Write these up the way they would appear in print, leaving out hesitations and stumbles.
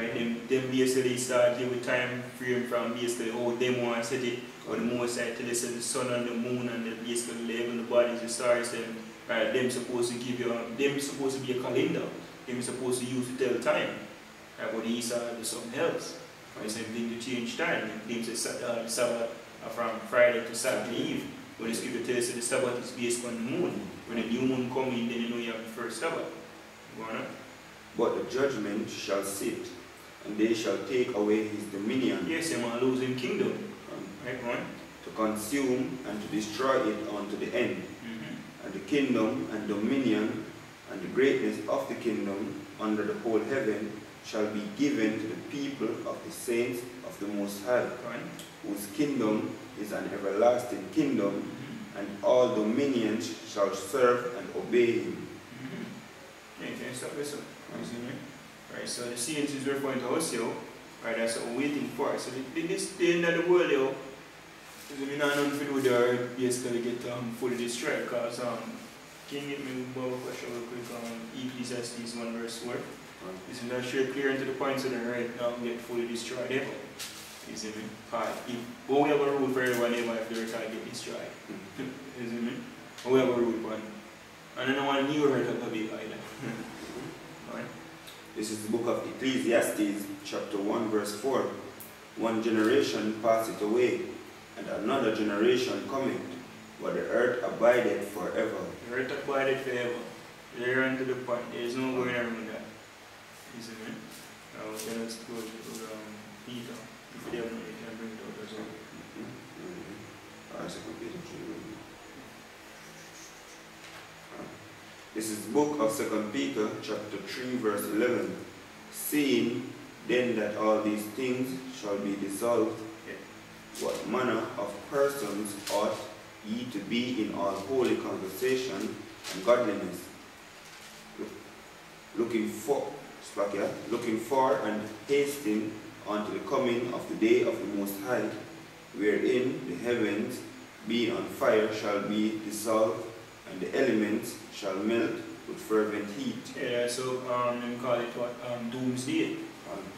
Right? Them basically start give a time frame from basically how them want to set it, or the most side till they set the sun and the moon and the basically level the bodies, the stars, them, right? Them supposed to give you them supposed to be a calendar. Them supposed to use to tell time. Right? But the East side do something else. Right? Same thing to change time. Them say the Sabbath from Friday to Saturday Eve. When the scripture tells you the Sabbath is based on the moon. When the new moon comes in, then you know you have the first Sabbath. Go on. But the judgment shall sit, and they shall take away his dominion. Yes, they might lose his kingdom. Right, go on. To consume and to destroy it unto the end. And the kingdom and dominion and the greatness of the kingdom under the whole heaven shall be given to the people of the saints of the Most High, whose kingdom is an everlasting kingdom, and all dominions shall serve and obey him. Okay, can you stop this up? Right, so the saints is referring to us, yo. Right, that's what we're waiting for. So this end of the world, yo, is we not nothing to do with the earth, basically get fully destroyed, because can you get me more question real quick Ecclesiastes 1 verse 4? Is not sure clear into the points of the earth now get fully destroyed ever. You see me? But we have a rule for everyone ever if the earth can get destroyed. You see me? But we have a rule for it. And I don't want new earth to be like that. Right? This is the book of Ecclesiastes, chapter 1, verse 4. One generation passeth away, and another generation cometh, but the earth abideth forever. The earth abideth forever. There unto the point. There is no going around that. You see me? Now, then let's go to Peter. If you don't know, you can bring it out as well. This is the book of 2 Peter, chapter 3, verse 11. Seeing then that all these things shall be dissolved, what manner of persons ought ye to be in all holy conversation and godliness, looking for and hasting unto the coming of the day of the Most High, wherein the heavens being on fire shall be dissolved, and the elements shall melt with fervent heat. Yeah, so we call it what? Doomsday.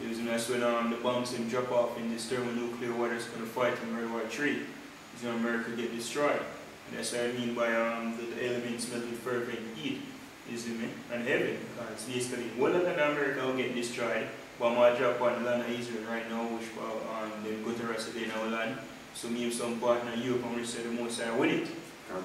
That's when the bombs drop off in this thermonuclear war that's going to fight in World War III. It's when America get destroyed. And that's what I mean by the elements melt with fervent heat. You see me? And heaven. It's basically one of America will get destroyed, but I drop on the land of Israel right now, which they go to the rest of the land. So me and some partner in Europe, I'm going to say the most I win it.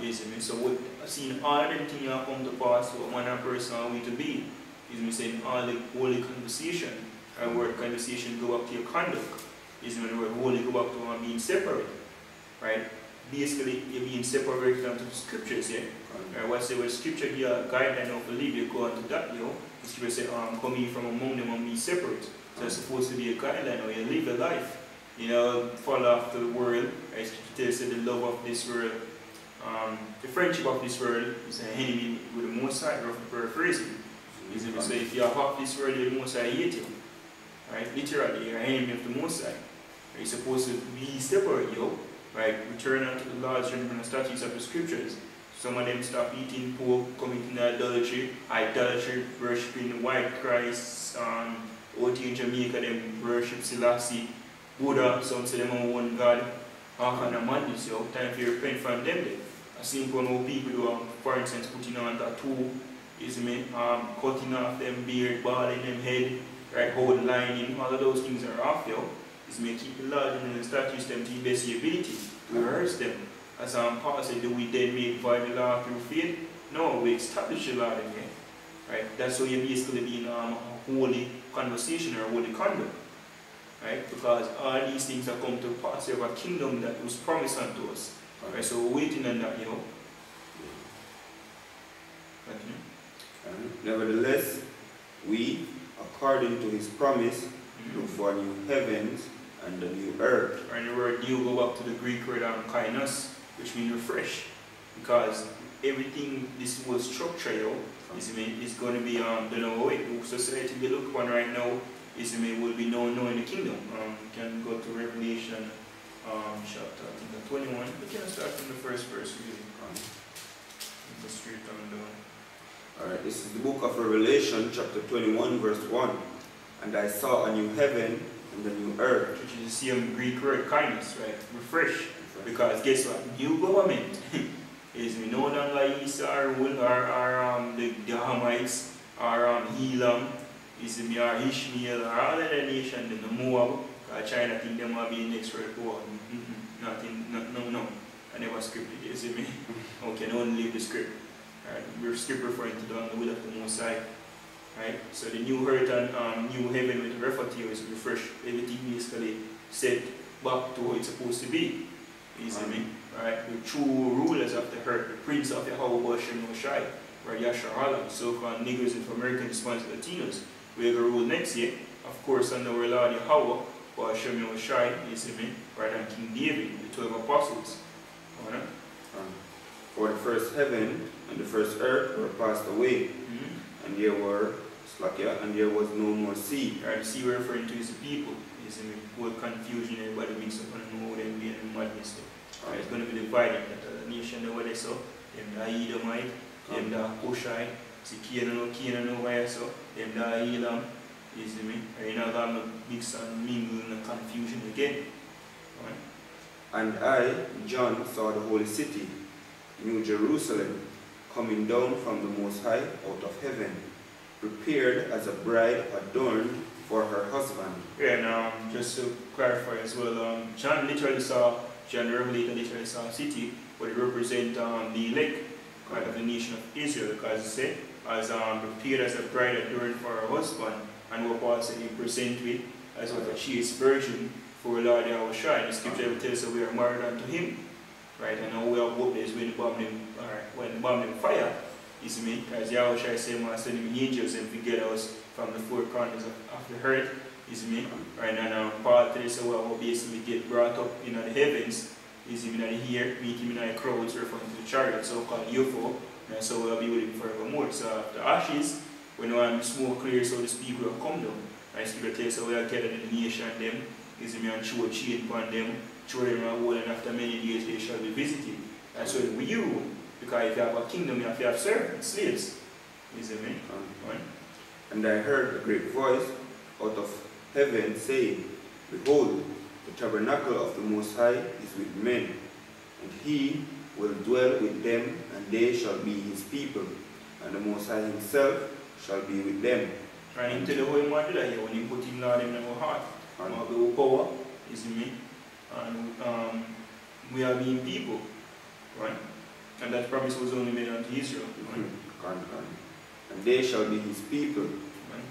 You see me? So what I've seen all of them things come to pass, what one person are we to be. You see me saying all the holy conversation, and word conversation go back to your conduct. You see me? The word holy go back to being separate. Right? Basically you're being separated from the scriptures, yeah? Right? What's the word scripture give a guideline of belief, you go on to that, yo. The scripture say come in from among them and be separate. So it's supposed to be a guideline or you live a life. You know, follow after the world. Right? Scripture tells you the love of this world. The friendship of this world is an enemy with the Most High, roughly paraphrasing. So if you are of this world, the Most High hate you. Right? Literally, you're an enemy of the Most High. You're supposed to be separate, yo. Right? Return unto the laws and the statutes of the scriptures. Some of them stop eating pork, committing idolatry, worshipping the white Christ. Out in Jamaica, them worship Selassie, Buddha, some say them are one God. Half and a madness, yo. Time for you to repent from them. I seen how people do, for instance, putting on tattoo, is me, cutting off them beard, balding them head, right, hold lining, all of those things are off, yo. Is me keep the laws and the statutes them to the best of your ability, to rehearse them. As Paul said, do we then make void the law through faith? No, we establish the law then, yeah. Right? That's how you basically be in a holy conversation or holy conduct. Right? Because all these things have come to pass. We have a kingdom that was promised unto us. Right? So we're waiting on that, yo. Nevertheless, we, according to his promise, look for new heavens and the new earth. And the word new go back to the Greek word kainos, which means refresh. Because everything, this whole structure, yo, is going to be done away. The society we look upon right now will be known in the kingdom. You can go to Revelation chapter 21. We can start from the first verse, really. Go straight on down. Alright, this is the book of Revelation, chapter 21, verse 1. And I saw a new heaven and a new earth. Which is the same Greek word kindness, right? Refresh. Because guess what? New government is no longer Esau rule or the Hamites or Elam, is or Ishmael or all other nations in the Moab. China think them will be next for the war. Nothing, no. I never scripted it, you see me? Okay, only leave the script. Right? We're script referring to the will of the Most High. Right? So the new earth and new heaven with the refer to is refreshed. Everything basically set back to what it's supposed to be. You see me? Right? The true rulers of the earth, the prince of the Yahweh Shem Shai, right? Yashar Allah, so-called Negroes and American response Latinos. We're going to rule next year, of course, under our Lord Yahweh, or Shem Shai, you see me? Right? And King David, the 12 apostles. Right? For the first heaven and the first earth were passed away, and there was no more sea. Right, the sea we're referring to is the people. You see me? Whole confusion, everybody mixed up and know them being in madness. Right, it's going to be divided. The nation know what they saw. Them the Edomite, them the Cushite, see Canaan over here, so them the Elam. You see me? And you're not going to mix and mingle in the confusion again. Right? And I, John, saw the holy city, New Jerusalem, coming down from the Most High out of heaven, prepared as a bride adorned for her husband. Yeah, and just to clarify as well, John the Revelator literally saw a city, but it represents the elect right, of the nation of Israel, because it said, as prepared as a bride adorned for her husband, and what Paul said he present with as what a chaste virgin for Lord Yahweh Shai. The scripture will tell us that we are married unto him. Right, and now we have hope is when the bomb them fire, you see me, as Yahweh Shai said, I send him angels and forget us from the four corners of the earth, you see me, right, and Paul tells us we will basically get brought up in the heavens, you see me, here, meet him in the crowds, referring to the chariot, so-called UFO, and so we'll be with him forevermore. So after ashes, when the smoke clears, so to speak, will come down, right, scripture tells us we are gathered in the nation them, you see me, and show a chain upon them, children are old, and after many days they shall be visited. That's what we rule. Because if you have a kingdom, you have to have servants, slaves. You see me? Right? And I heard a great voice out of heaven saying, Behold, the tabernacle of the Most High is with men, and he will dwell with them, and they shall be his people, and the Most High himself shall be with them. And him tell you how he want to do that here, when he put him Lord in our heart. And we have power, you see me? And we are being people, right? And that promise was only made unto Israel, right? And they shall be his people, right?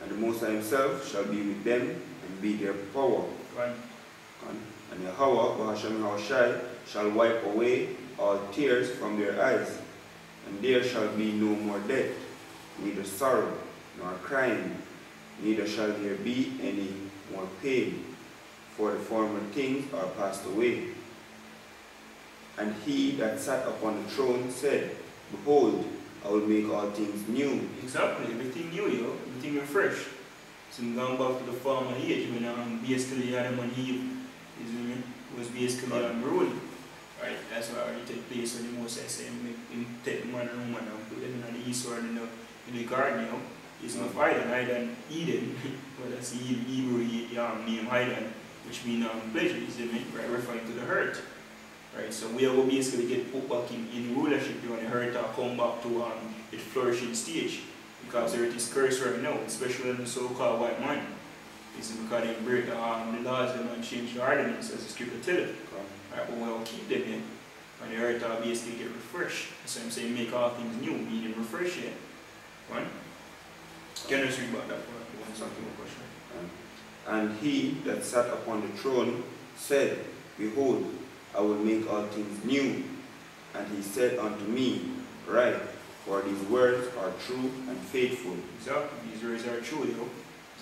And the Most High himself shall be with them and be their power. Right? And Yahweh, Shai, shall wipe away all tears from their eyes, and there shall be no more death, neither sorrow nor crying, neither shall there be any more pain, for the former things are passed away. And he that sat upon the throne said, Behold, I will make all things new. Exactly, everything new, yo. Everything refreshed. So I'm going back to the former age when basically Adam and Eve was basically unruly. Right? That's why it take place when the Most High said him take man and woman and put them in the east or in the garden, you know. It's not Eden, well that's the Hebrew name Eden, which means pleasure, is it, right? Referring to the hurt. Right, so we will basically get put back in rulership when the earth come back to its flourishing stage. Because the earth is cursed right now, especially in the so-called white man. It's because they break the laws and change the ordinance as the scripture tells it. Right, but we will keep them in. And the earth will basically get refreshed. So I'm saying make all things new, meaning refresh it. Right? Can you just read about that for one something more question? And he that sat upon the throne said, Behold, I will make all things new. And he said unto me, Write, for these words are true and faithful. Exactly, these words are true, you know.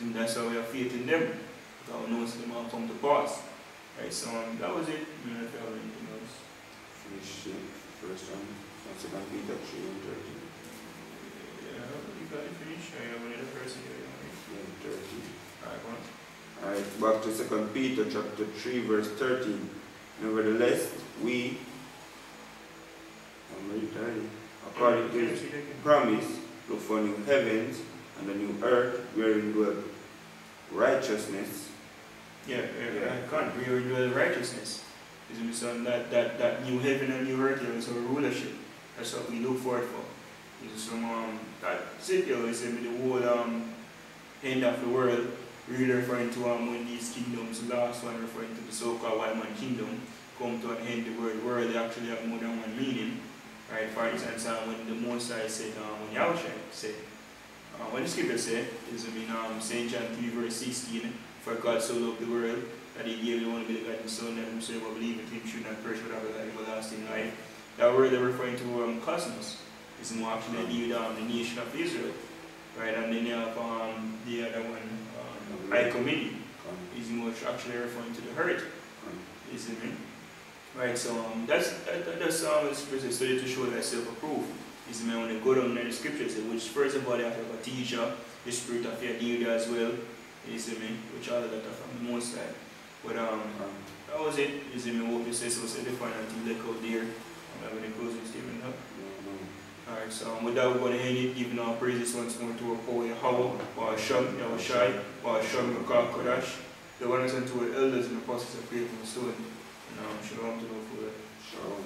And that's how we have faith in them. Because we know them all come to pass. Right, so that was it. I don't know if you have anything else. Finish first one. 2 Peter 3:13. Yeah, you got it finished. I have another person here. Yeah, 13. Alright, go on. Alright, back to 2 Peter chapter 3 verse 13. Nevertheless, we, according to his promise, look for new heavens and a new earth wherein dwell righteousness. Yeah. God, we will dwell righteousness. You see, son, that new heaven and new earth is our rulership. That's what we look forward for. You see, that city, you see, the whole end of the world, really referring to when these kingdoms, the last one referring to the so-called white man kingdom, come to an end, the word world, they actually have more than one meaning. Right? For instance, when the Mosai said, when Yahushua said, when the scripture said, is in St. John 3 verse 16, for God so loved the world that he gave the only begotten Son, that whosoever believeth in him should not perish but have everlasting life. That word they're referring to cosmos. Is more actually deal with the nation of Israel. Right? And then you have the other one, Icomini, is more actually referring to the earth. Is it me? Right, so that's a study to show that self-approved. Is when they go down in the scriptures, which first of all they have to have a teacher, the spirit of your deity as well, is it me? Which all of that are from the most side. But that was it. Is it me? Hope you say so edifying until they out there. I'm having a closing statement now. Alright, so with that we're going to end it, giving our praises once more to our poet Yahweh, our Sham, Yahushai, our Sham, Kodash, the ones and to our elders in the process of faith and stone. And shalom to the full. Shalom.